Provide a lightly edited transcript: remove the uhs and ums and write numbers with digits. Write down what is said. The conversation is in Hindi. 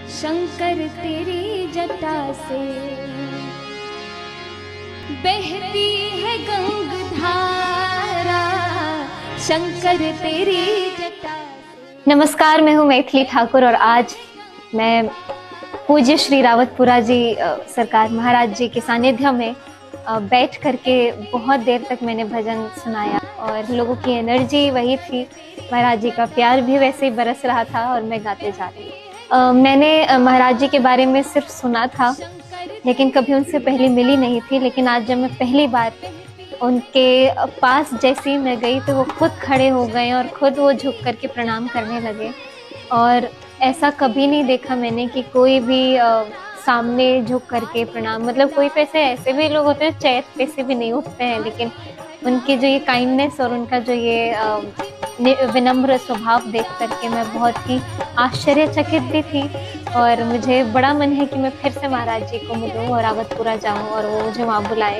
शंकर तेरी जटा से बहती है गंगाधारा, शंकर तेरी जटा से। नमस्कार, मैं हूँ मैथिली ठाकुर और आज मैं पूज्य श्री रावतपुरा जी सरकार महाराज जी के सानिध्य में बैठ करके बहुत देर तक मैंने भजन सुनाया और लोगों की एनर्जी वही थी, महाराज जी का प्यार भी वैसे ही बरस रहा था और मैं गाते जा रही। मैंने महाराज जी के बारे में सिर्फ सुना था लेकिन कभी उनसे पहले मिली नहीं थी, लेकिन आज जब मैं पहली बार उनके पास जैसे ही मैं गई तो वो खुद खड़े हो गए और खुद वो झुक करके प्रणाम करने लगे। और ऐसा कभी नहीं देखा मैंने कि कोई भी सामने झुक करके प्रणाम, मतलब कोई पैसे ऐसे भी लोग होते हैं चैत पे से भी नहीं उठते हैं, लेकिन उनकी जो ये काइंडनेस और उनका जो ये विनम्र स्वभाव देख करके मैं बहुत ही आश्चर्यचकित भी थी। और मुझे बड़ा मन है कि मैं फिर से महाराज जी को मिलूं और रावतपुरा जाऊं और वो मुझे वहाँ बुलाए।